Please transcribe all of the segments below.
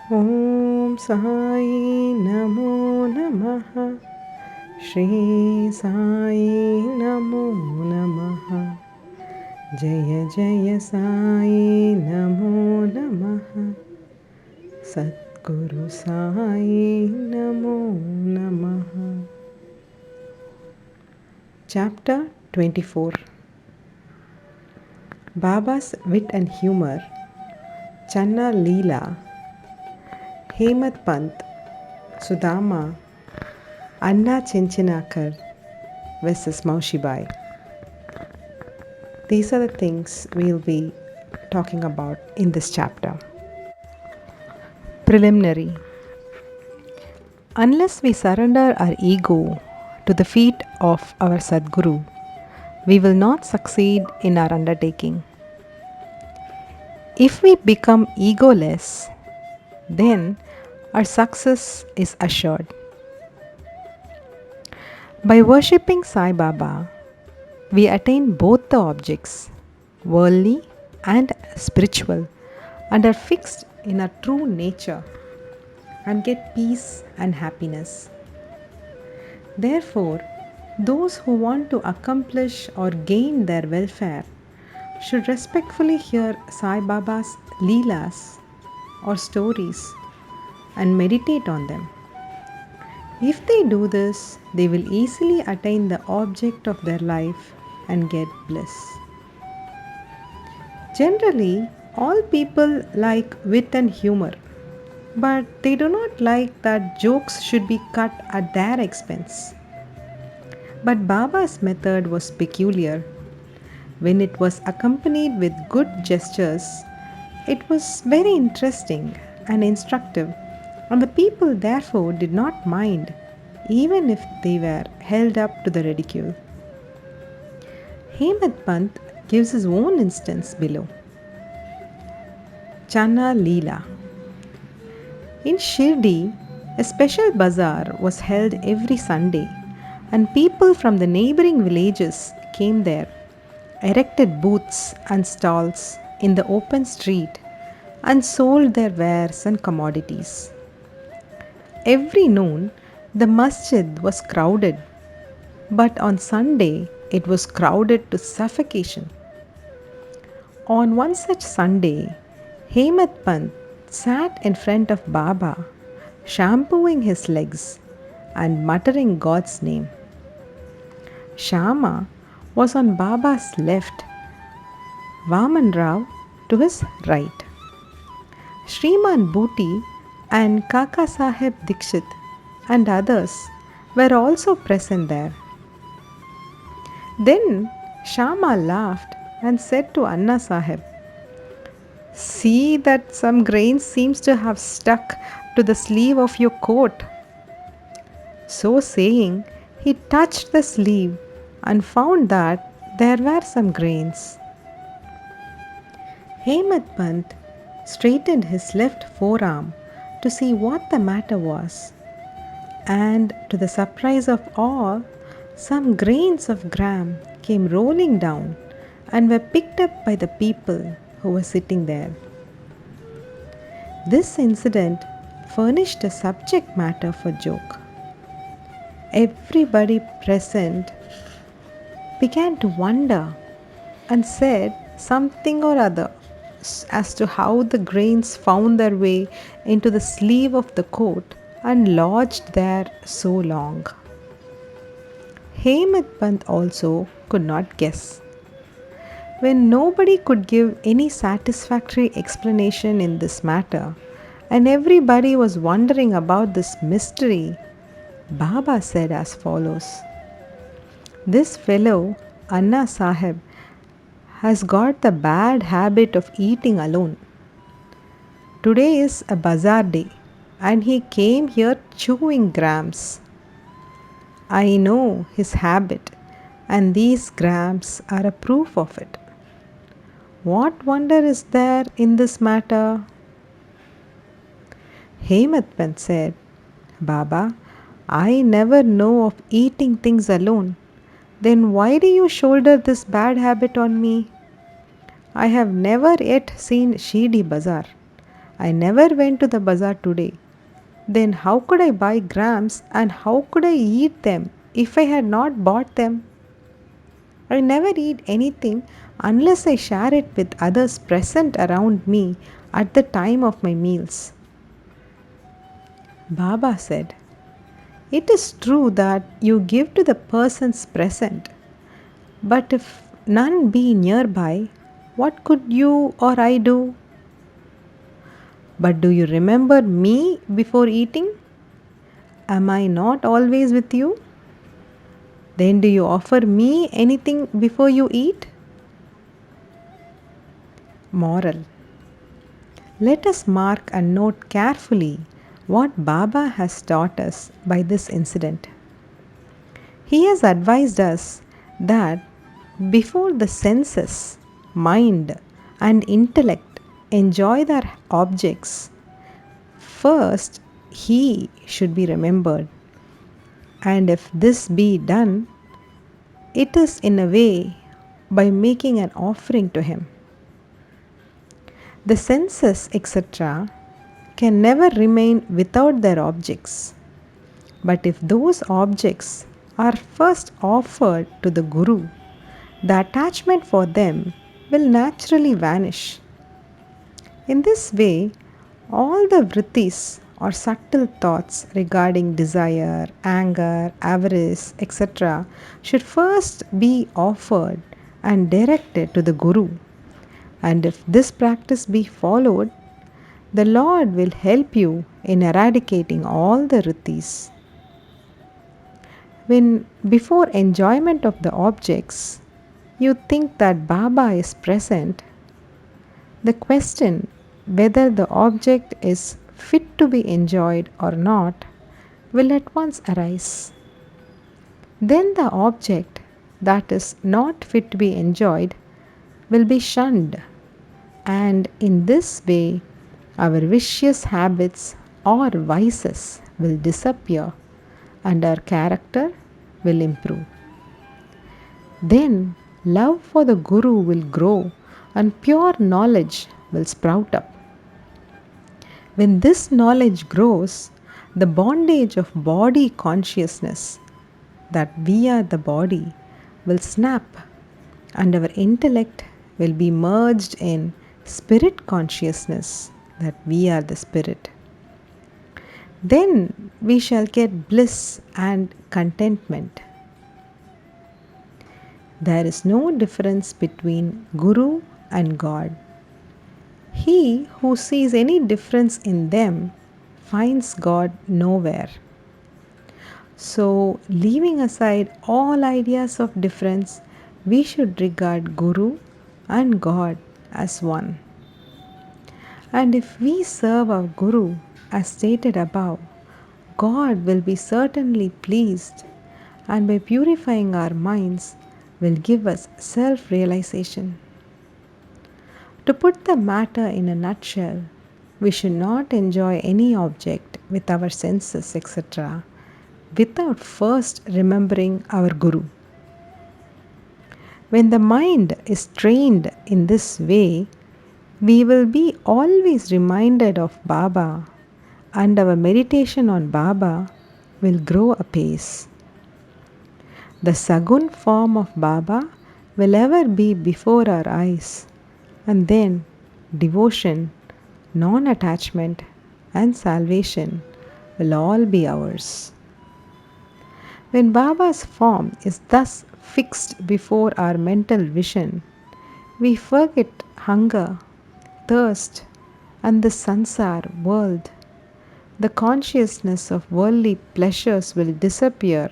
Om Sai Namo Namaha. Shri Sai Namo Namaha. Jaya Jaya Sai Namo Namaha. Satguru Sai Namo Namaha. Chapter 24. Baba's Wit and Humor, Channa Leela, Hemad Pant, Sudama, Anna Chinchinakar versus Maushibai. These are the things we'll be talking about in this chapter. Preliminary. Unless we surrender our ego to the feet of our Sadguru, we will not succeed in our undertaking. If we become egoless, then our success is assured. By worshipping Sai Baba, we attain both the objects, worldly and spiritual, and are fixed in our true nature and get peace and happiness. Therefore, those who want to accomplish or gain their welfare should respectfully hear Sai Baba's Leelas or stories and meditate on them. If they do this, they will easily attain the object of their life and get bliss. Generally, all people like wit and humor, but they do not like that jokes should be cut at their expense. But Baba's method was peculiar. When it was accompanied with good gestures, it was very interesting and instructive, and the people therefore did not mind, even if they were held up to the ridicule. Hemad Pant gives his own instance below. Channa Leela. In Shirdi, a special bazaar was held every Sunday, and people from the neighboring villages came there, erected booths and stalls in the open street, and sold their wares and commodities. Every noon, the masjid was crowded, but on Sunday it was crowded to suffocation. On one such Sunday, Hemad Pant sat in front of Baba, shampooing his legs and muttering God's name. Shama was on Baba's left, Vaman Rao to his right. Shriman Booty and Kaka Sahib Dikshit and others were also present there. Then Shama laughed and said to Anna Sahib, "See that some grain seems to have stuck to the sleeve of your coat." So saying, he touched the sleeve and found that there were some grains. Hemad Pant straightened his left forearm to see what the matter was, and to the surprise of all, some grains of gram came rolling down and were picked up by the people who were sitting there. This incident furnished a subject matter for joke. Everybody present began to wonder and said something or other as to how the grains found their way into the sleeve of the coat and lodged there so long. Hemad Pant also could not guess. When nobody could give any satisfactory explanation in this matter, and everybody was wondering about this mystery, Baba said as follows: "This fellow, Anna Sahib, has got the bad habit of eating alone. Today is a bazaar day, and he came here chewing grams. I know his habit, and these grams are a proof of it. What wonder is there in this matter?" Hemad Pant said, "Baba, I never know of eating things alone. Then why do you shoulder this bad habit on me? I have never yet seen Shirdi Bazaar, I never went to the bazaar today. Then how could I buy grams and how could I eat them if I had not bought them? I never eat anything unless I share it with others present around me at the time of my meals. Baba said, "It is true that you give to the persons present, but if none be nearby, what could you or I do? But do you remember me before eating? Am I not always with you? Then do you offer me anything before you eat?" Moral. Let us mark and note carefully what Baba has taught us by this incident. He has advised us that before the senses, mind, and intellect enjoy their objects, first He should be remembered. And if this be done, it is in a way by making an offering to Him. The senses, etc., can never remain without their objects. But if those objects are first offered to the Guru, the attachment for them will naturally vanish. In this way, all the vrittis or subtle thoughts regarding desire, anger, avarice, etc., should first be offered and directed to the Guru. And if this practice be followed, the Lord will help you in eradicating all the vrittis. When before enjoyment of the objects, you think that Baba is present, the question whether the object is fit to be enjoyed or not will at once arise. Then the object that is not fit to be enjoyed will be shunned, and in this way, our vicious habits or vices will disappear and our character will improve. Then love for the Guru will grow and pure knowledge will sprout up. When this knowledge grows, the bondage of body consciousness, that we are the body, will snap and our intellect will be merged in spirit consciousness, that we are the spirit. Then we shall get bliss and contentment. There is no difference between Guru and God. He who sees any difference in them finds God nowhere. So, leaving aside all ideas of difference, we should regard Guru and God as one. And if we serve our Guru as stated above, God will be certainly pleased, and by purifying our minds, will give us self realization. To put the matter in a nutshell, we should not enjoy any object with our senses, etc., without first remembering our Guru. When the mind is trained in this way, we will be always reminded of Baba, and our meditation on Baba will grow apace. The Sagun form of Baba will ever be before our eyes, and then devotion, non attachment, and salvation will all be ours. When Baba's form is thus fixed before our mental vision, we forget hunger, thirst, and the sansar world. The consciousness of worldly pleasures will disappear,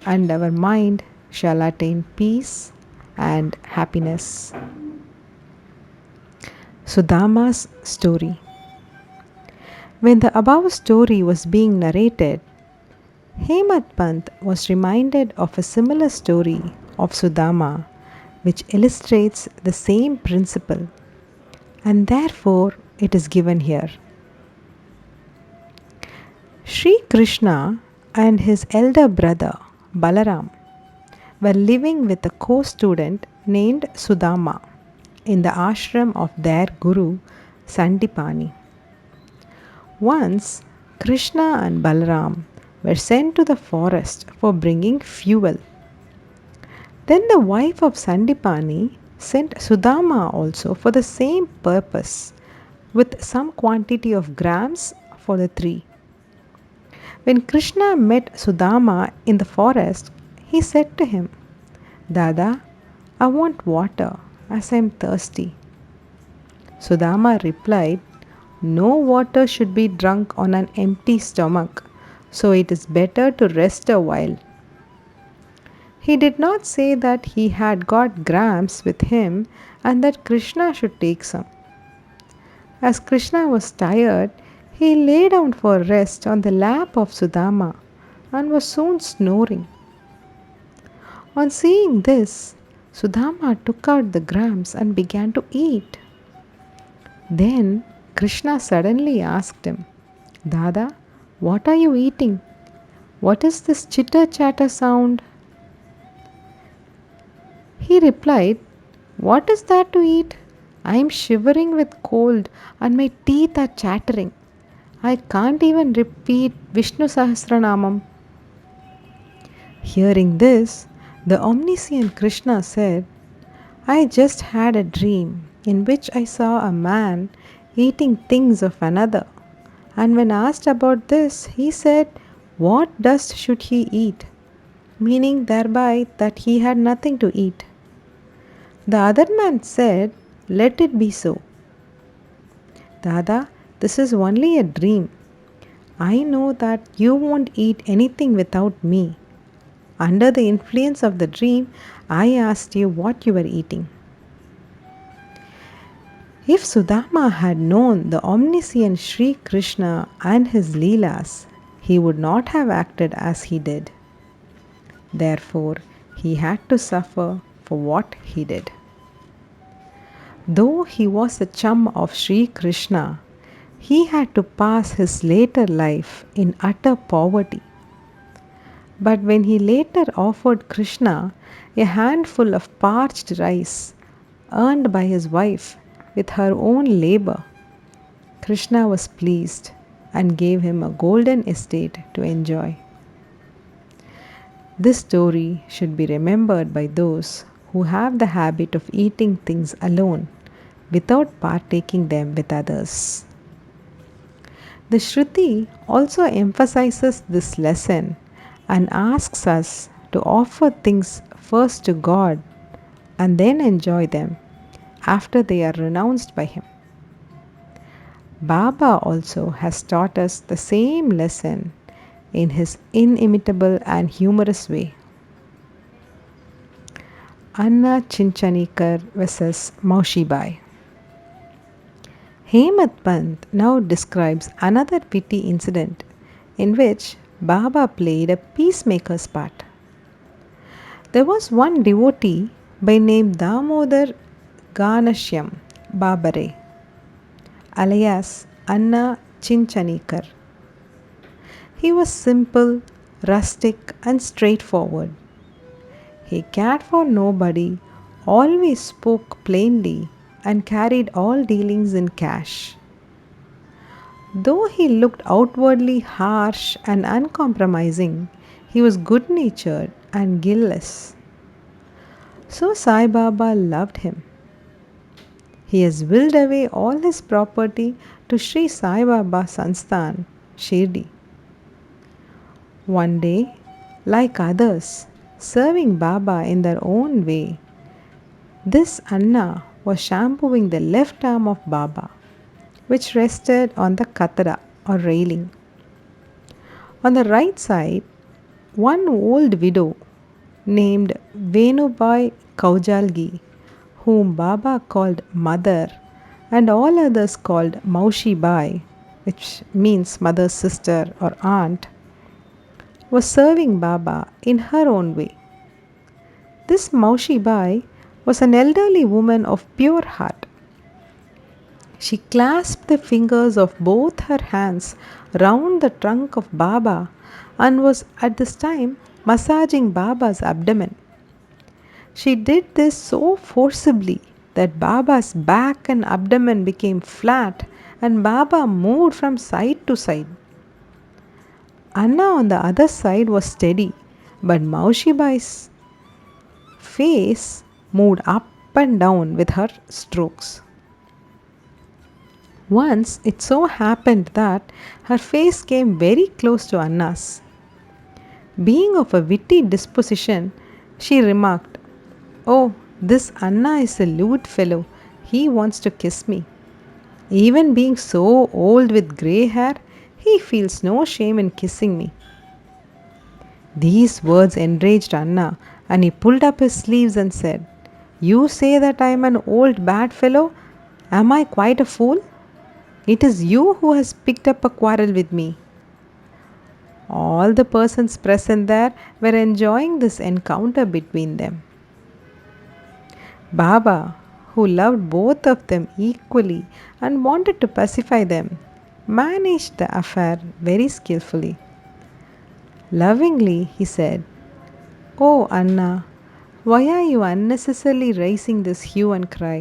and our mind shall attain peace and happiness. Sudama's story. When the above story was being narrated, Hemad Pant was reminded of a similar story of Sudama, which illustrates the same principle, and therefore it is given here. Sri Krishna and his elder brother Balaram were living with a co student named Sudama in the ashram of their guru Sandipani. Once, Krishna and Balaram were sent to the forest for bringing fuel. Then the wife of Sandipani sent Sudama also for the same purpose, with some quantity of grams for the three. When Krishna met Sudama in the forest, he said to him, Dada, I want water as I am thirsty. Sudama replied, no water should be drunk on an empty stomach, so it is better to rest a while. He did not say that he had got grams with him and that Krishna should take some. As Krishna was tired, he lay down for rest on the lap of Sudama and was soon snoring. On seeing this, Sudama took out the grams and began to eat. Then Krishna suddenly asked him, Dada, what are you eating? What is this chitter chatter sound? He replied, what is that to eat? I am shivering with cold and my teeth are chattering. I can't even repeat Vishnu Sahasranamam. Hearing this, the omniscient Krishna said, I just had a dream in which I saw a man eating things of another. And when asked about this, he said, what dust should he eat? Meaning thereby that he had nothing to eat. The other man said, let it be so. Dada, this is only a dream. I know that you won't eat anything without me. Under the influence of the dream, I asked you what you were eating. If Sudama had known the omniscient Sri Krishna and his Leelas, he would not have acted as he did. Therefore, he had to suffer for what he did. Though he was a chum of Sri Krishna, he had to pass his later life in utter poverty. But when he later offered Krishna a handful of parched rice earned by his wife with her own labor, Krishna was pleased and gave him a golden estate to enjoy. This story should be remembered by those who have the habit of eating things alone without partaking them with others. The Shruti also emphasizes this lesson and asks us to offer things first to God and then enjoy them after they are renounced by Him. Baba also has taught us the same lesson in his inimitable and humorous way. Anna Chinchanikar vs. Maushibai. Hemad Pant now describes another witty incident in which Baba played a peacemaker's part. There was one devotee by name Damodar Ganashyam Babare, alias Anna Chinchanikar. He was simple, rustic, and straightforward. He cared for nobody, always spoke plainly, and carried all dealings in cash. Though he looked outwardly harsh and uncompromising, he was good natured and guileless. So Sai Baba loved him. He has willed away all his property to Sri Sai Baba Sansthan, Shirdi. One day, like others, serving Baba in their own way, this Anna was shampooing the left arm of Baba, which rested on the katara or railing. On the right side, one old widow named Venubai Kaujalgi, whom Baba called Mother and all others called Maushi Bai, which means mother's sister or aunt, was serving Baba in her own way. This Maushi Bai was an elderly woman of pure heart. She clasped the fingers of both her hands round the trunk of Baba and was at this time massaging Baba's abdomen. She did this so forcibly that Baba's back and abdomen became flat and Baba moved from side to side. Anna on the other side was steady, but Maushibai's face moved up and down with her strokes. Once it so happened that her face came very close to Anna's. Being of a witty disposition, she remarked, "Oh, this Anna is a lewd fellow. He wants to kiss me. Even being so old with grey hair, he feels no shame in kissing me." These words enraged Anna, and he pulled up his sleeves and said, "You say that I am an old bad fellow? Am I quite a fool? It is you who has picked up a quarrel with me." All the persons present there were enjoying this encounter between them. Baba, who loved both of them equally and wanted to pacify them, managed the affair very skillfully. Lovingly, he said, "Oh, Anna, why are you unnecessarily raising this hue and cry?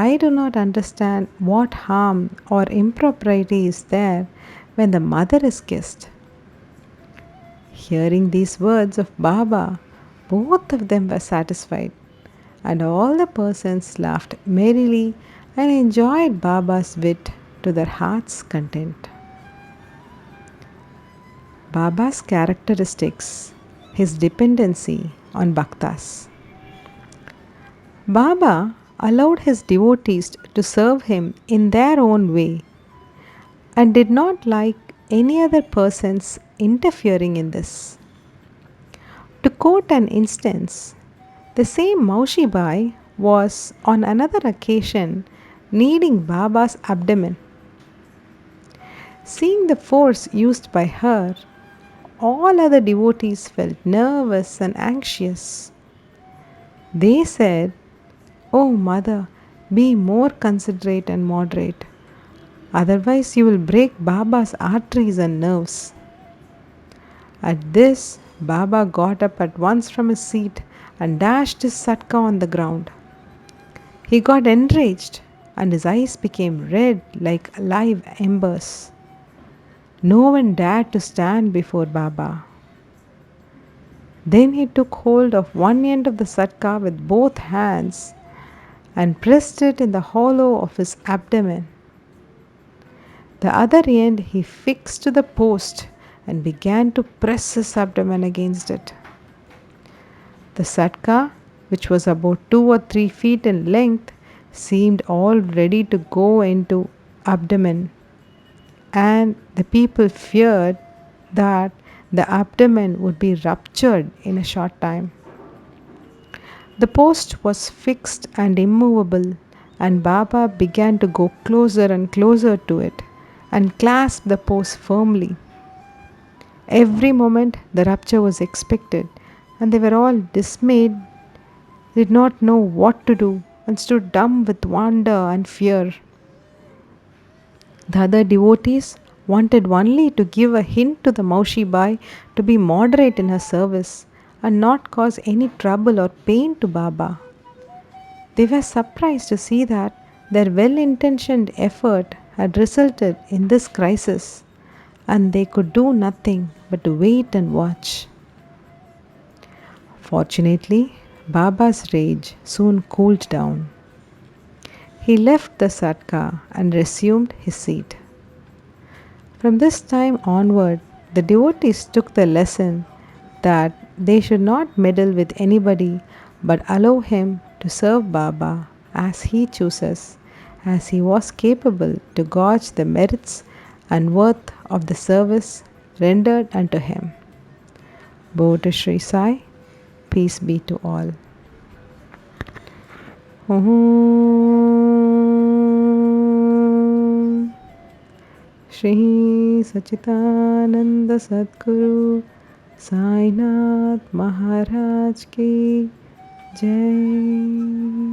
I do not understand what harm or impropriety is there when the mother is kissed." Hearing these words of Baba, both of them were satisfied, and all the persons laughed merrily and enjoyed Baba's wit to their heart's content. Baba's characteristics, his dependency on Bhaktas. Baba allowed his devotees to serve him in their own way and did not like any other persons interfering in this. To quote an instance, the same Maushi was on another occasion kneading Baba's abdomen. Seeing the force used by her, all other devotees felt nervous and anxious. They said, "Oh, Mother, be more considerate and moderate. Otherwise, you will break Baba's arteries and nerves." At this, Baba got up at once from his seat and dashed his satka on the ground. He got enraged and his eyes became red like live embers. No one dared to stand before Baba. Then he took hold of one end of the satka with both hands and pressed it in the hollow of his abdomen. The other end he fixed to the post and began to press his abdomen against it. The satka, which was about 2 or 3 feet in length, seemed all ready to go into abdomen, and the people feared that the abdomen would be ruptured in a short time. The post was fixed and immovable, and Baba began to go closer and closer to it and clasp the post firmly. Every moment the rupture was expected, and they were all dismayed, did not know what to do, and stood dumb with wonder and fear. The other devotees wanted only to give a hint to the Maushi to be moderate in her service and not cause any trouble or pain to Baba. They were surprised to see that their well intentioned effort had resulted in this crisis, and they could do nothing but to wait and watch. Fortunately, Baba's rage soon cooled down. He left the satka and resumed his seat. From this time onward, the devotees took the lesson that they should not meddle with anybody but allow him to serve Baba as he chooses, as he was capable to gauge the merits and worth of the service rendered unto him. Bo to Sri Sai, peace be to all. Om Shri Sachitananda Sadguru Sainath Maharaj ki Jai.